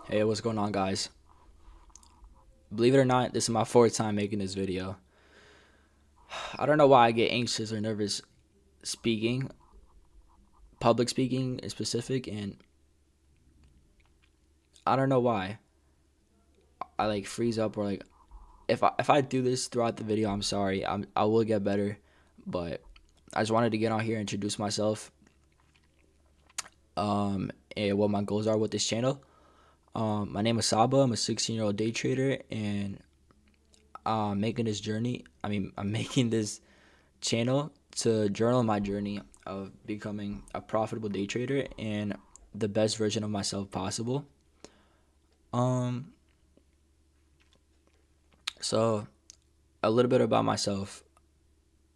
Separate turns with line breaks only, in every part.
Hey, what's going on, guys? Believe it or not, this is my fourth time making this video. I don't know why I get anxious or nervous speaking, public speaking in specific, and I don't know why. I like freeze up or like if I do this throughout the video, I'm sorry. I will get better, but I just wanted to get on here and introduce myself. And what my goals are with this channel. My name is Saba. I'm a 16-year-old day trader, and I'm making this journey. I'm making this channel to journal my journey of becoming a profitable day trader and the best version of myself possible. Um, so a little bit about myself.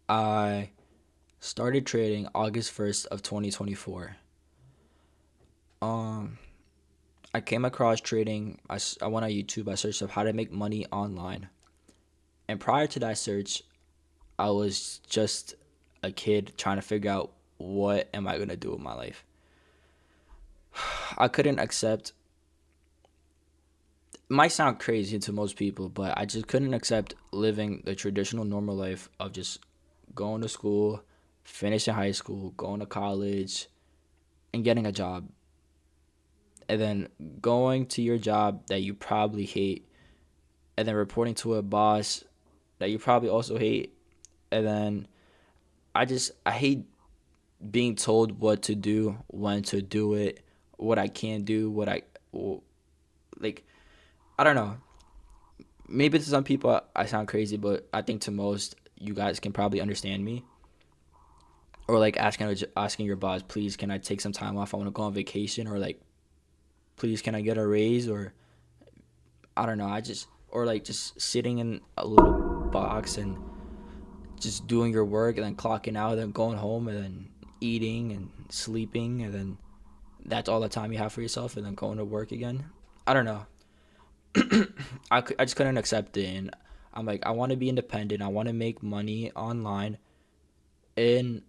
I started trading August 1st of 2024. Um, I came across trading. I went on YouTube. I searched up how to make money online. And prior to that search, I was just a kid trying to figure out what am I going to do with my life. I couldn't accept might sound crazy to most people, but I just couldn't accept living the traditional normal life of just going to school, finishing high school, going to college, and getting a job. And then going to your job that you probably hate, and then reporting to a boss that you probably also hate. And then I hate being told what to do, when to do it, what I can do, like, I don't know. Maybe to some people I sound crazy, but I think to most you guys can probably understand me. Or like asking your boss, please, can I take some time off? I want to go on vacation, or like, please, can I get a raise? Or I don't know. I just or like just sitting in a little box and just doing your work and then clocking out and then going home and then eating and sleeping and then that's all the time you have for yourself and then going to work again. I don't know. I just couldn't accept it, and I'm like, I want to be independent. I want to make money online, and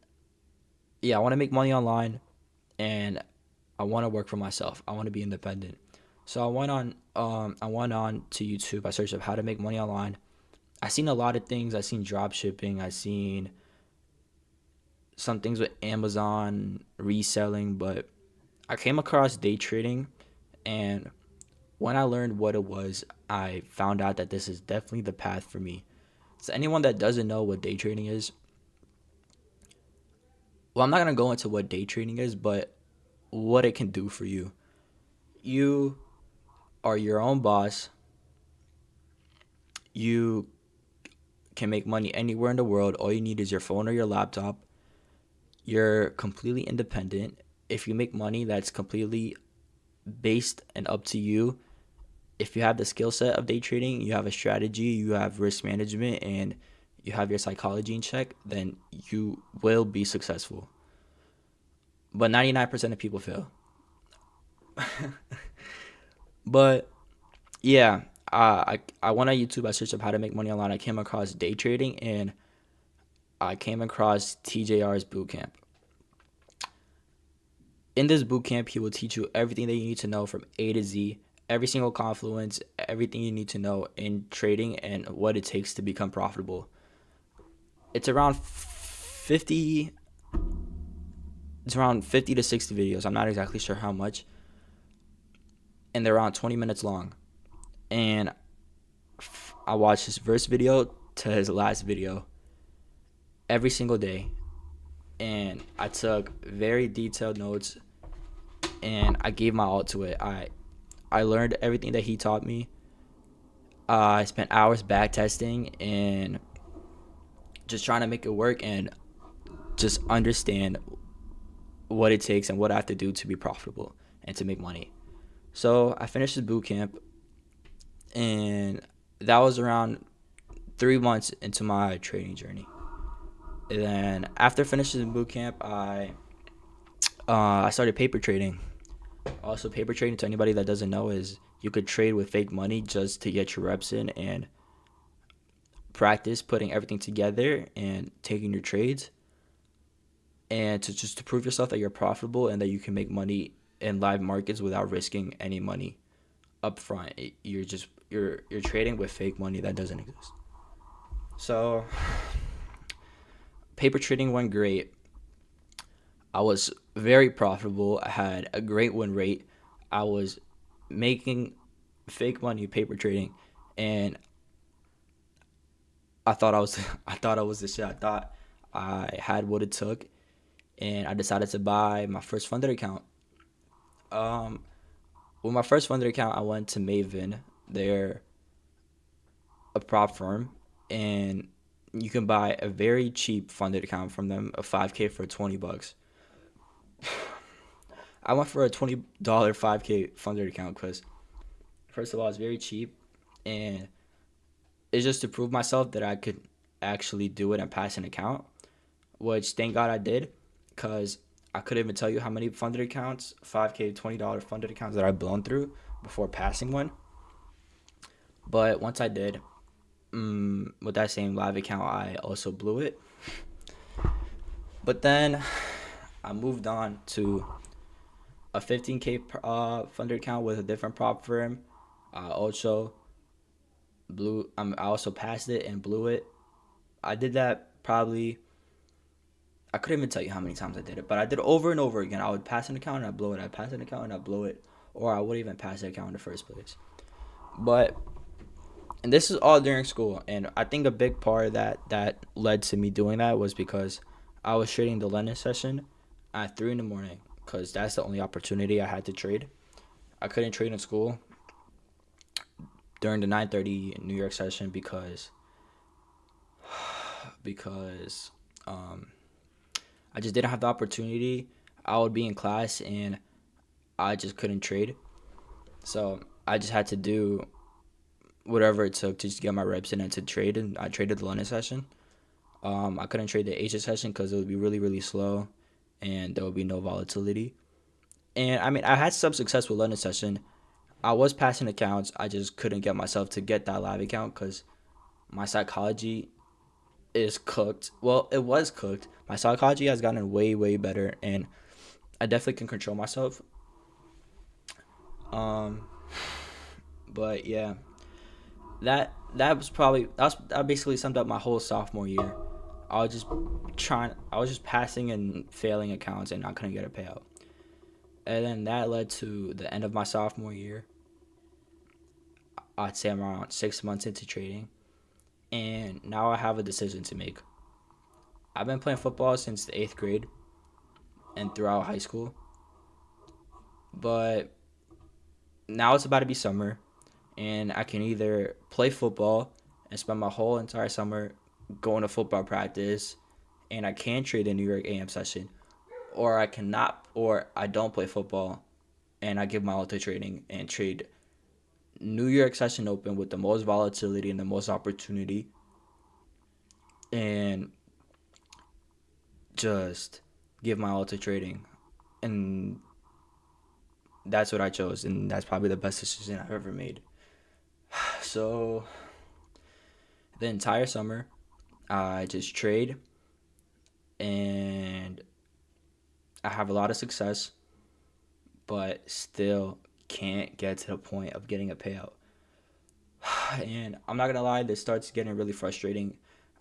yeah, I want to make money online, and I want to work for myself. I want to be independent. So I went on to YouTube. I searched up how to make money online. I seen a lot of things. I seen drop shipping. I seen some things with Amazon reselling, but I came across day trading, and when I learned what it was, I found out that this is definitely the path for me. So anyone that doesn't know what day trading is, well, I'm not gonna go into what day trading is, but what it can do for you. You are your own boss. You can make money anywhere in the world. All you need is your phone or your laptop. You're completely independent. If you make money, that's completely based and up to you. If you have the skill set of day trading, you have a strategy, you have risk management, and you have your psychology in check, then you will be successful. But 99% of people fail. But yeah, I went on YouTube. I searched up how to make money online. I came across day trading, and I came across TJR's bootcamp. In this bootcamp, he will teach you everything that you need to know from A to Z, every single confluence, everything you need to know in trading and what it takes to become profitable. It's around 50 it's around 50 to 60 videos. I'm not exactly sure how much. And they're around 20 minutes long. And I watched his first video to his last video every single day. And I took very detailed notes and I gave my all to it. I learned everything that he taught me. I spent hours back testing and just trying to make it work and just understand what it takes and what I have to do to be profitable and to make money. So I finished the boot camp, and that was around 3 months into my trading journey. And then after finishing the boot camp, I started paper trading. Also, paper trading, to anybody that doesn't know, is you could trade with fake money just to get your reps in and practice putting everything together and taking your trades, and to just to prove yourself that you're profitable and that you can make money in live markets without risking any money. up front. You're trading with fake money that doesn't exist. So paper trading went great. I was very profitable. I had a great win rate. I was making fake money paper trading, and I thought I was I thought I was the shit. I thought I had what it took, and I decided to buy my first funded account. Um, with my first funded account, I went to Maven. They're a prop firm, and you can buy a very cheap funded account from them, a 5K for $20. I went for a $20 5K funded account because first of all, it's very cheap, and it's just to prove myself that I could actually do it and pass an account, which thank God I did, because I couldn't even tell you how many funded accounts, 5K, $20 funded accounts that I've blown through before passing one. But once I did, with that same live account, I also blew it. But then I moved on to a 15K funded account with a different prop firm. I also I also passed it and blew it. I did that probably. I couldn't even tell you how many times I did it, but I did it over and over again. I would pass an account and I blow it. I'd pass an account and I blow it, or I wouldn't even pass the account in the first place. But and this is all during school, and I think a big part of that led to me doing that was because I was trading the Lennon session at 3 in the morning, because that's the only opportunity I had to trade. I couldn't trade in school during the 9:30 New York session because um, I just didn't have the opportunity. I would be in class and I just couldn't trade. So I just had to do whatever it took to just get my reps in and to trade. And I traded the London session. I couldn't trade the Asia session because it would be really, really slow and there would be no volatility. And I mean, I had some success with London session. I was passing accounts. I just couldn't get myself to get that live account because my psychology is cooked. Well, it was cooked. My psychology has gotten way, way better, and I definitely can control myself. Um, but yeah, that basically summed up my whole sophomore year. I was just passing and failing accounts, and I couldn't get a payout. And then that led to the end of my sophomore year. I'd say I'm around 6 months into trading, and now I have a decision to make. I've been playing football since the 8th grade and throughout high school, but now it's about to be summer, and I can either play football and spend my whole entire summer going to football practice, and I can trade the New York AM session, or I cannot, or I don't play football, and I give my all to trading and trade New York session open with the most volatility and the most opportunity, and just give my all to trading. And that's what I chose, and that's probably the best decision I've ever made. So the entire summer, I just trade, and I have a lot of success, but still can't get to the point of getting a payout. And I'm not gonna lie, this starts getting really frustrating.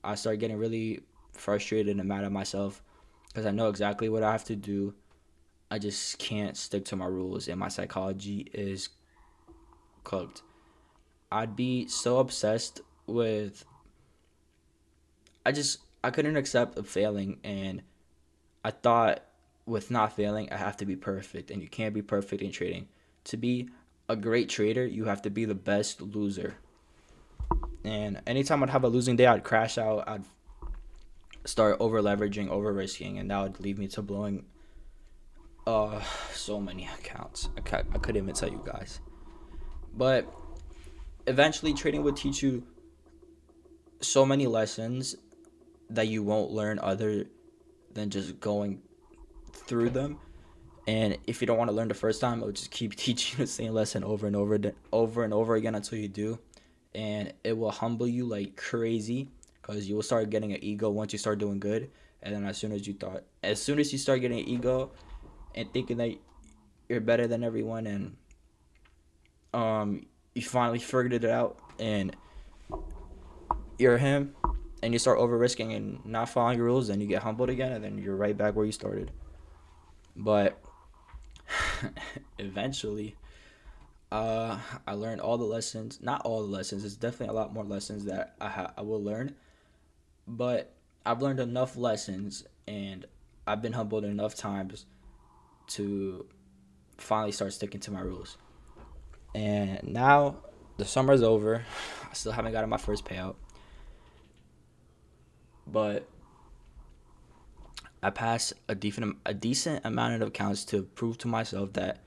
I start getting really frustrated and mad at myself because I know exactly what I have to do. I just can't stick to my rules, and my psychology is cooked. I'd be so obsessed with. I couldn't accept a failing, and I thought with not failing, I have to be perfect, and you can't be perfect in trading. To be a great trader, you have to be the best loser. And anytime I'd have a losing day, I'd crash out. I'd start over leveraging, over risking, and that would lead me to blowing so many accounts. I couldn't even tell you guys. But eventually, trading would teach you so many lessons that you won't learn other than just going through them. And if you don't want to learn the first time, it'll just keep teaching you the same lesson over and over again until you do. And it will humble you like crazy because you will start getting an ego once you start doing good. And then as soon as you start getting an ego and thinking that you're better than everyone and you finally figured it out, and you're him, and you start over risking and not following your rules, and you get humbled again, and then you're right back where you started. But eventually, I learned all the lessons. Not all the lessons. It's definitely a lot more lessons that I will learn. But I've learned enough lessons, and I've been humbled enough times to finally start sticking to my rules. And now the summer's over. I still haven't gotten my first payout, but I passed a decent amount of accounts to prove to myself that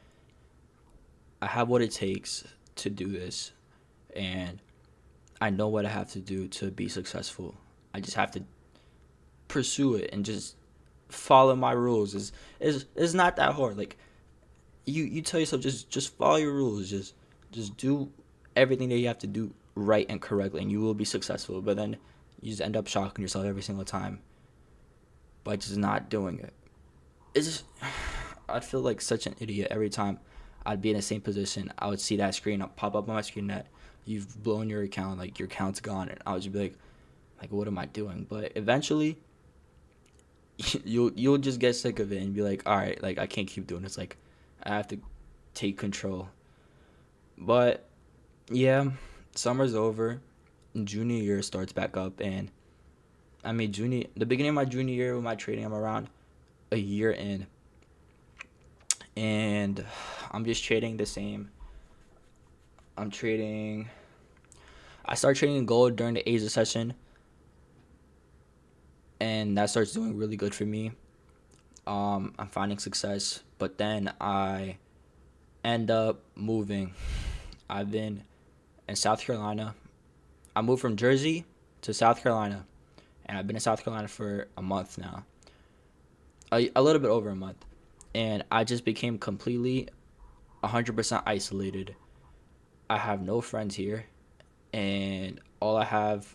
I have what it takes to do this, and I know what I have to do to be successful. I just have to pursue it and just follow my rules. Is not that hard. Like you tell yourself, just follow your rules. Just do everything that you have to do right and correctly, and you will be successful. But then you just end up shocking yourself every single time by just not doing it. It's just, I'd feel like such an idiot every time I'd be in the same position. I would see that screen pop up on my screen that you've blown your account, like your account's gone, and I would just be like, what am I doing? But eventually, you'll just get sick of it and be like, all right, like I can't keep doing this. Like I have to take control. But yeah, summer's over, junior year starts back up, and I mean the beginning of my junior year with my trading, I'm around a year in, and I'm just trading the same. I'm trading. I start trading gold during the Asia session, and that starts doing really good for me. I'm finding success, but then I end up moving. I've been in South Carolina. I moved from Jersey to South Carolina, and I've been in South Carolina for a month now, a little bit over a month, and I just became completely 100% isolated. I have no friends here, and all I have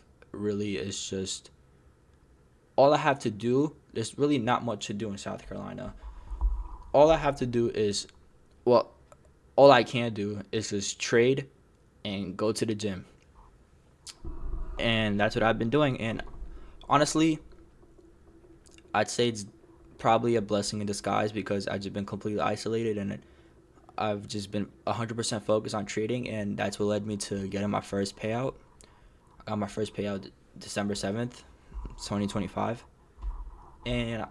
to do. There's really not much to do in South Carolina. All I have to do is, well, all I can do is just trade and go to the gym, and that's what I've been doing. And honestly, I'd say it's probably a blessing in disguise because I've just been completely isolated, and I've just been 100% focused on trading, and that's what led me to getting my first payout. I got my first payout December 7th, 2025, and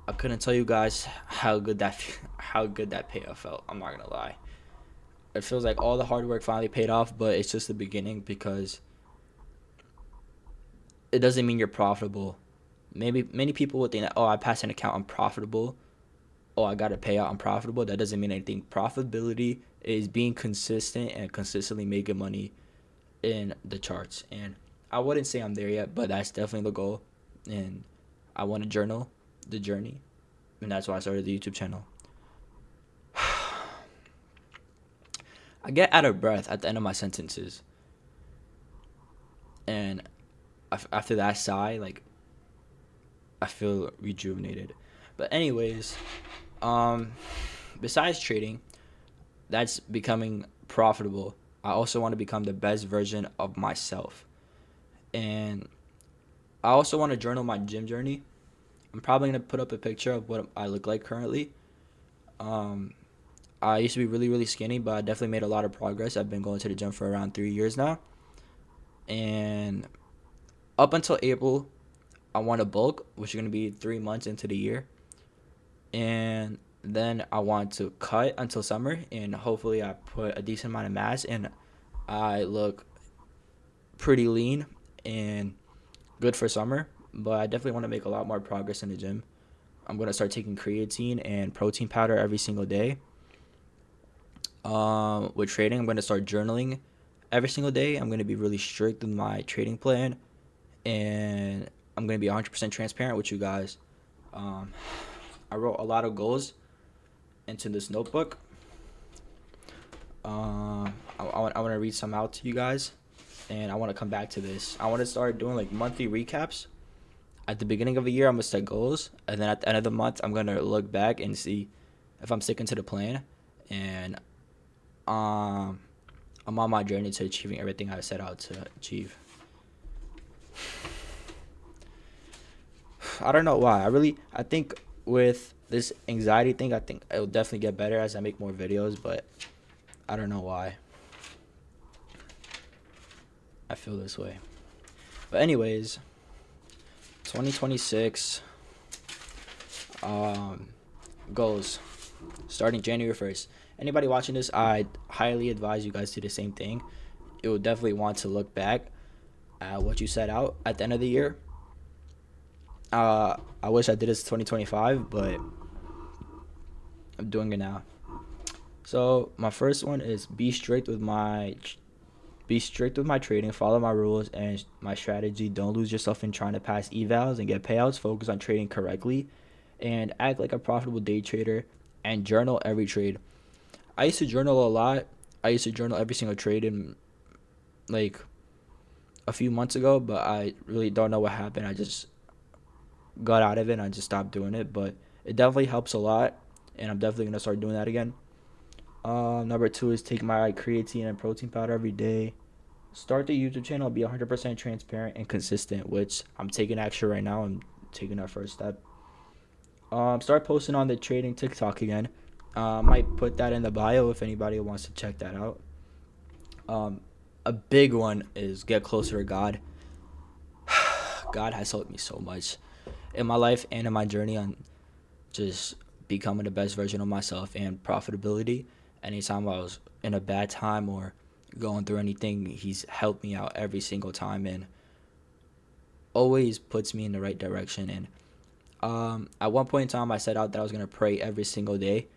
I couldn't tell you guys how good that payout felt. I'm not gonna lie. It feels like all the hard work finally paid off, but it's just the beginning because it doesn't mean you're profitable. Maybe many people would think that, oh, I passed an account, I'm profitable. Oh, I got a payout, I'm profitable. That doesn't mean anything. Profitability is being consistent and consistently making money in the charts. And I wouldn't say I'm there yet, but that's definitely the goal. And I want to journal the journey, and that's why I started the YouTube channel. I get out of breath at the end of my sentences, and after that sigh, like I feel rejuvenated. But anyways, um, besides trading, that's becoming profitable. I also want to become the best version of myself, and I also want to journal my gym journey. I'm probably gonna put up a picture of what I look like currently. Um, I used to be really, really skinny, but I definitely made a lot of progress. I've been going to the gym for around 3 years now. And up until April, I want to bulk, which is going to be 3 months into the year. And then I want to cut until summer. And hopefully, I put a decent amount of mass and I look pretty lean and good for summer. But I definitely want to make a lot more progress in the gym. I'm going to start taking creatine and protein powder every single day. With trading, I'm going to start journaling every single day. I'm going to be really strict with my trading plan, and I'm going to be 100% transparent with you guys. Um, I wrote a lot of goals into this notebook. I want to read some out to you guys, and I want to come back to this. I want to start doing like monthly recaps. At the beginning of the year, I'm going to set goals, and then at the end of the month, I'm going to look back and see if I'm sticking to the plan. And um, I'm on my journey to achieving everything I set out to achieve. I don't know why. I think with this anxiety thing, I think it'll definitely get better as I make more videos, but I don't know why I feel this way. But anyways, 2026 um, goals starting January 1st. Anybody watching this, I highly advise you guys do the same thing. You will definitely want to look back at what you set out at the end of the year. I wish I did this 2025, but I'm doing it now. So my first one is be strict with my trading, follow my rules and my strategy. Don't lose yourself in trying to pass evals and get payouts. Focus on trading correctly and act like a profitable day trader and journal every trade. I used to journal a lot. I used to journal every single trade in like a few months ago, but I really don't know what happened. I just got out of it and I just stopped doing it, but it definitely helps a lot and I'm definitely going to start doing that again. Number two is take my creatine and protein powder every day. Start the YouTube channel. Be 100% transparent and consistent, which I'm taking action right now. I'm taking that first step. Start posting on the trading TikTok again. Might put that in the bio if anybody wants to check that out. Um, a big one is get closer to God. God has helped me so much in my life and in my journey on just becoming the best version of myself and profitability. Anytime I was in a bad time or going through anything, he's helped me out every single time and always puts me in the right direction. And at one point in time, I set out that I was gonna pray every single day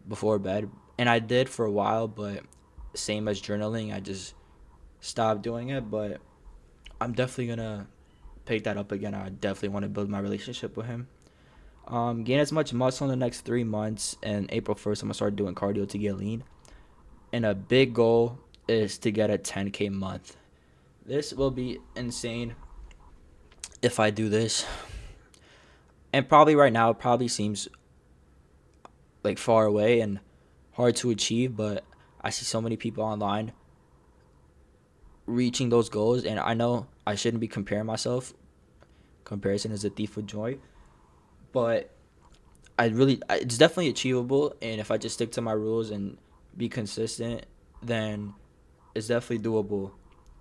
before bed, and I did for a while. But same as journaling, I just stopped doing it. But I'm definitely gonna pick that up again. I definitely want to build my relationship with him. Gain as much muscle in the next 3 months, and April 1st, I'm gonna start doing cardio to get lean. And a big goal is to get a 10K month. This will be insane if I do this. And probably right now, it probably seems like far away and hard to achieve, but I see so many people online reaching those goals, and I know I shouldn't be comparing myself. Comparison is a thief of joy, but it's definitely achievable. And if I just stick to my rules and be consistent, then it's definitely doable.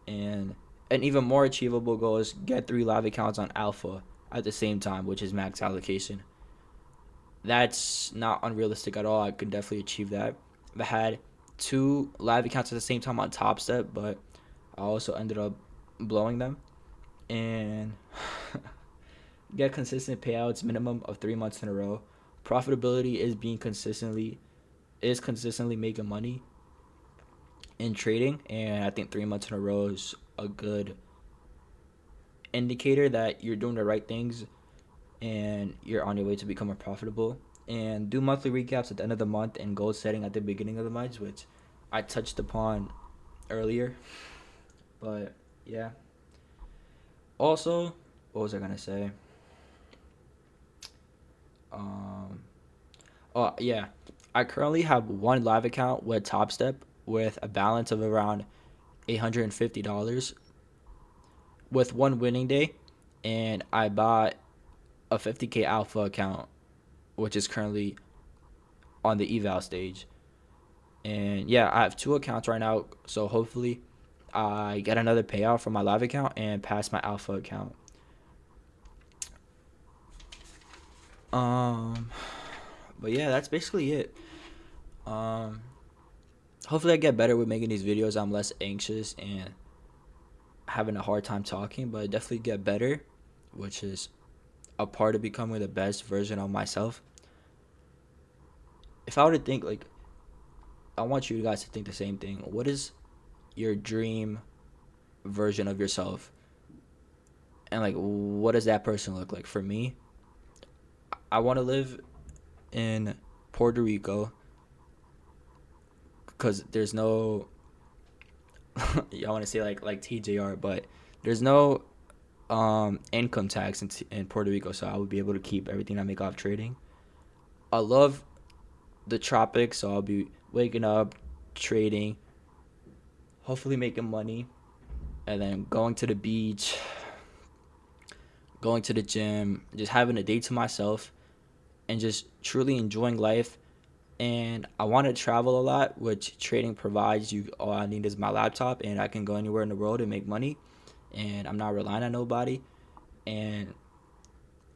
And an even more achievable goal is get 3 live accounts on Alpha at the same time, which is max allocation. That's not unrealistic at all. I could definitely achieve that. I had 2 live accounts at the same time on Top Step, but I also ended up blowing them. And get consistent payouts, minimum of 3 months in a row. Profitability is consistently making money in trading, and I think 3 months in a row is a good indicator that you're doing the right things and you're on your way to becoming profitable. And do monthly recaps at the end of the month and goal setting at the beginning of the month, which I touched upon earlier. But yeah. Also, what was I gonna say? Um, oh yeah, I currently have one live account with Top Step with a balance of around $850 with one winning day, and I bought a 50K alpha account, which is currently on the eval stage. And yeah, I have 2 accounts right now, so hopefully I get another payout from my live account and pass my alpha account. Um, but yeah, that's basically it. Um, hopefully I get better with making these videos. I'm less anxious and having a hard time talking, but I definitely get better, which is a part of becoming the best version of myself. If I were to think like, I want you guys to think the same thing. What is your dream version of yourself? And like, what does that person look like? For me, I want to live in Puerto Rico because there's no I want to say like TJR, but there's no income tax in Puerto Rico, so I would be able to keep everything I make off trading. I love the tropics, so I'll be waking up, trading, hopefully making money, and then going to the beach, going to the gym, just having a day to myself, and just truly enjoying life. And I want to travel a lot, which trading provides. You all I need is my laptop, and I can go anywhere in the world and make money, and I'm not relying on nobody. And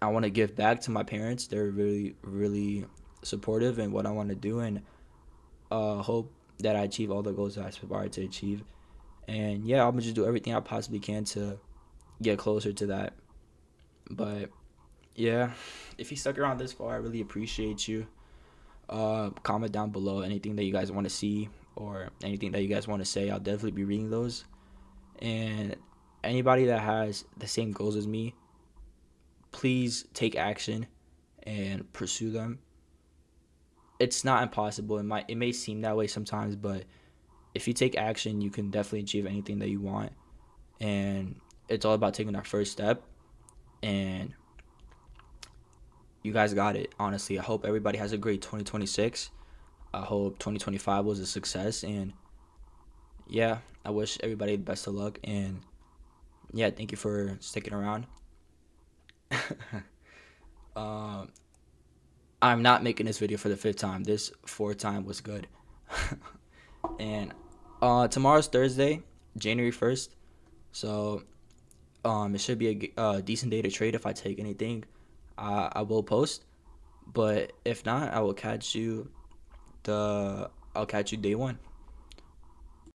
I want to give back to my parents. They're really, really supportive in what I want to do, and hope that I achieve all the goals that I aspire to achieve. And yeah, I'm gonna just do everything I possibly can to get closer to that. But yeah, if you stuck around this far, I really appreciate you. Comment down below anything that you guys want to see or anything that you guys want to say. I'll definitely be reading those. And anybody that has the same goals as me, please take action and pursue them. It's not impossible. It may seem that way sometimes, but if you take action, you can definitely achieve anything that you want. And it's all about taking that first step. And you guys got it. Honestly, I hope everybody has a great 2026. I hope 2025 was a success. And yeah, I wish everybody the best of luck. And yeah, thank you for sticking around. um, I'm not making this video for the fifth time. This fourth time was good. And tomorrow's Thursday, January 1st. So it should be a decent day to trade if I take anything. I will post, but if not, I will catch you the I'll catch you day one.